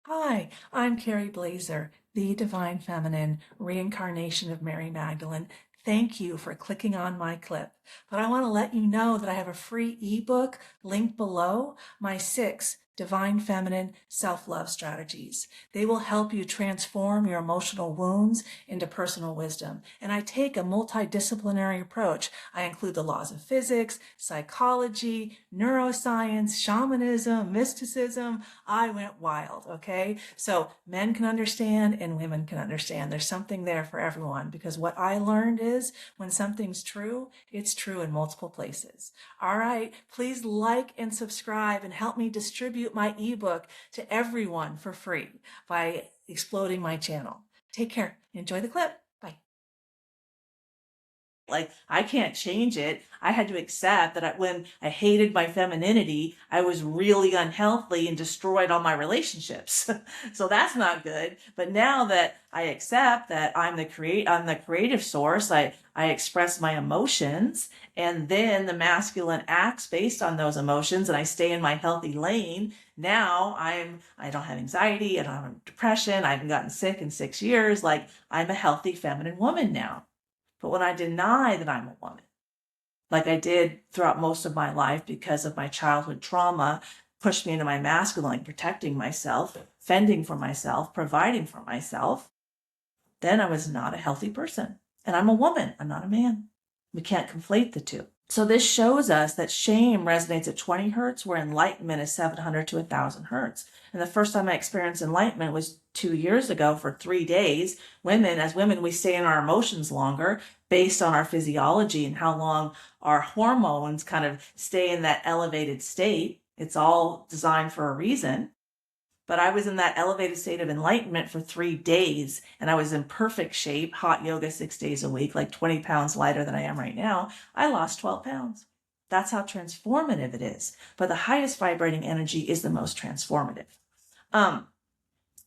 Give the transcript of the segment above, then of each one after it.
Hi, I'm Carrie Blazer, the Divine Feminine, reincarnation of Mary Magdalene. Thank you for clicking on my clip. But I want to let you know that I have a free ebook linked below, my 6 Divine Feminine Self-Love Strategies. They will help you transform your emotional wounds into personal wisdom. And I take a multidisciplinary approach. I include the laws of physics, psychology, neuroscience, shamanism, mysticism. I went wild, okay? So men can understand and women can understand. There's something there for everyone because what I learned is when something's true, it's true in multiple places. All right, please like and subscribe and help me distribute my ebook to everyone for free by exploding my channel. Take care. Enjoy the clip. Bye. Like, I can't change it. I had to accept that when I hated my femininity, I was really unhealthy and destroyed all my relationships. So that's not good. But now that I accept that I'm the creative source, I express my emotions, and then the masculine acts based on those emotions, and I stay in my healthy lane. Now I don't have anxiety, I don't have depression, I haven't gotten sick in 6 years. Like, I'm a healthy feminine woman now. But when I deny that I'm a woman, like I did throughout most of my life because of my childhood trauma, pushed me into my masculine, like protecting myself, fending for myself, providing for myself, then I was not a healthy person. And I'm a woman, I'm not a man. We can't conflate the two. So this shows us that shame resonates at 20 hertz, where enlightenment is 700 to 1,000 hertz. And the first time I experienced enlightenment was 2 years ago for 3 days. As women, we stay in our emotions longer based on our physiology and how long our hormones kind of stay in that elevated state. It's all designed for a reason. But I was in that elevated state of enlightenment for 3 days, and I was in perfect shape, hot yoga 6 days a week, like 20 pounds lighter than I am right now. I lost 12 pounds. That's how transformative it is. But the highest vibrating energy is the most transformative. Um,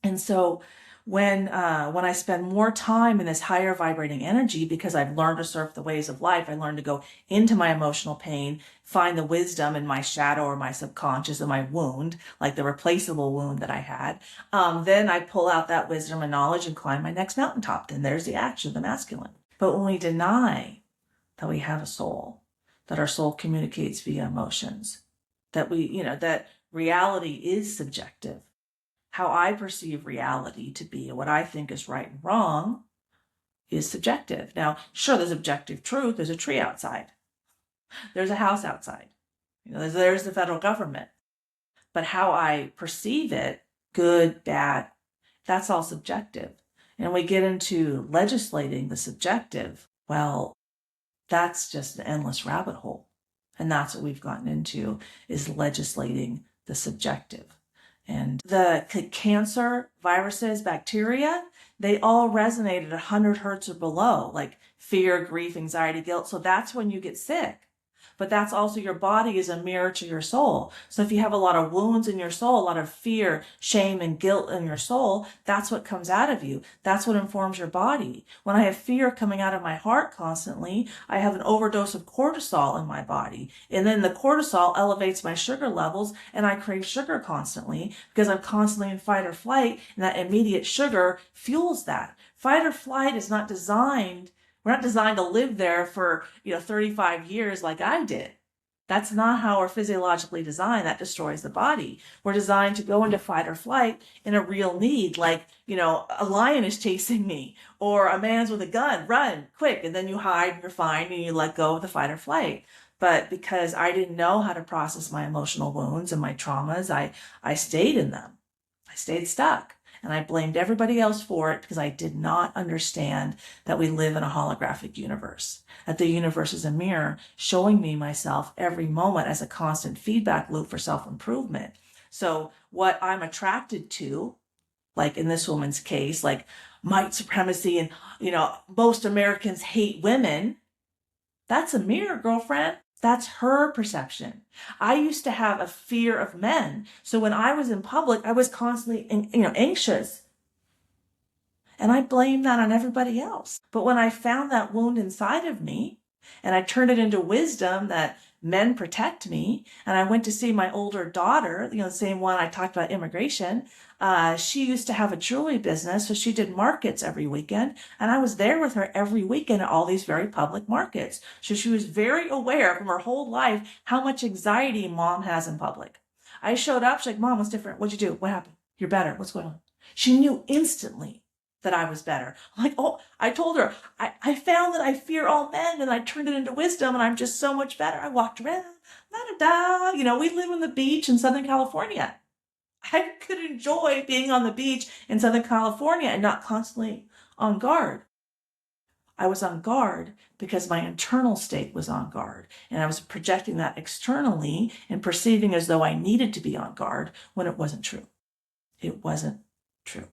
and so when I spend more time in this higher vibrating energy, because I've learned to surf the waves of life, I learned to go into my emotional pain, find the wisdom in my shadow or my subconscious and my wound, like the replaceable wound that I had. Then I pull out that wisdom and knowledge and climb my next mountaintop. Then there's the action, the masculine. But when we deny that we have a soul, that our soul communicates via emotions, that reality is subjective. How I perceive reality to be, what I think is right and wrong, is subjective. Now, sure, there's objective truth. There's a tree outside. There's a house outside. There's the federal government. But how I perceive it, good, bad, that's all subjective. And we get into legislating the subjective. Well, that's just an endless rabbit hole. And that's what we've gotten into, is legislating the subjective. And the cancer, viruses, bacteria, they all resonate at 100 hertz or below, like fear, grief, anxiety, guilt. So that's when you get sick. But that's also, your body is a mirror to your soul. So if you have a lot of wounds in your soul, a lot of fear, shame, and guilt in your soul, that's what comes out of you. That's what informs your body. When I have fear coming out of my heart constantly, I have an overdose of cortisol in my body. And then the cortisol elevates my sugar levels, and I crave sugar constantly because I'm constantly in fight or flight, and that immediate sugar fuels that. Fight or flight is not designed We're not designed to live there for, 35 years like I did. That's not how we're physiologically designed. That destroys the body. We're designed to go into fight or flight in a real need, like, a lion is chasing me, or a man's with a gun, run quick, and then you hide and you're fine and you let go of the fight or flight. But because I didn't know how to process my emotional wounds and my traumas, I stayed in them. I stayed stuck. And I blamed everybody else for it because I did not understand that we live in a holographic universe, that the universe is a mirror showing me myself every moment as a constant feedback loop for self-improvement. So what I'm attracted to, like in this woman's case, like white supremacy and, most Americans hate women, that's a mirror, girlfriend. That's her perception. I used to have a fear of men. So when I was in public, I was constantly, anxious. And I blamed that on everybody else. But when I found that wound inside of me and I turned it into wisdom, that men protect me. And I went to see my older daughter, the same one I talked about immigration. She used to have a jewelry business, so she did markets every weekend. And I was there with her every weekend at all these very public markets. So she was very aware from her whole life how much anxiety mom has in public. I showed up, she's like, Mom, what's different? What'd you do? What happened? You're better. What's going on? She knew instantly that I was better. I'm like, oh, I told her, I found that I fear all men and I turned it into wisdom and I'm just so much better. I walked around, da-da-da. We live on the beach in Southern California. I could enjoy being on the beach in Southern California and not constantly on guard. I was on guard because my internal state was on guard. And I was projecting that externally and perceiving as though I needed to be on guard when it wasn't true. It wasn't true.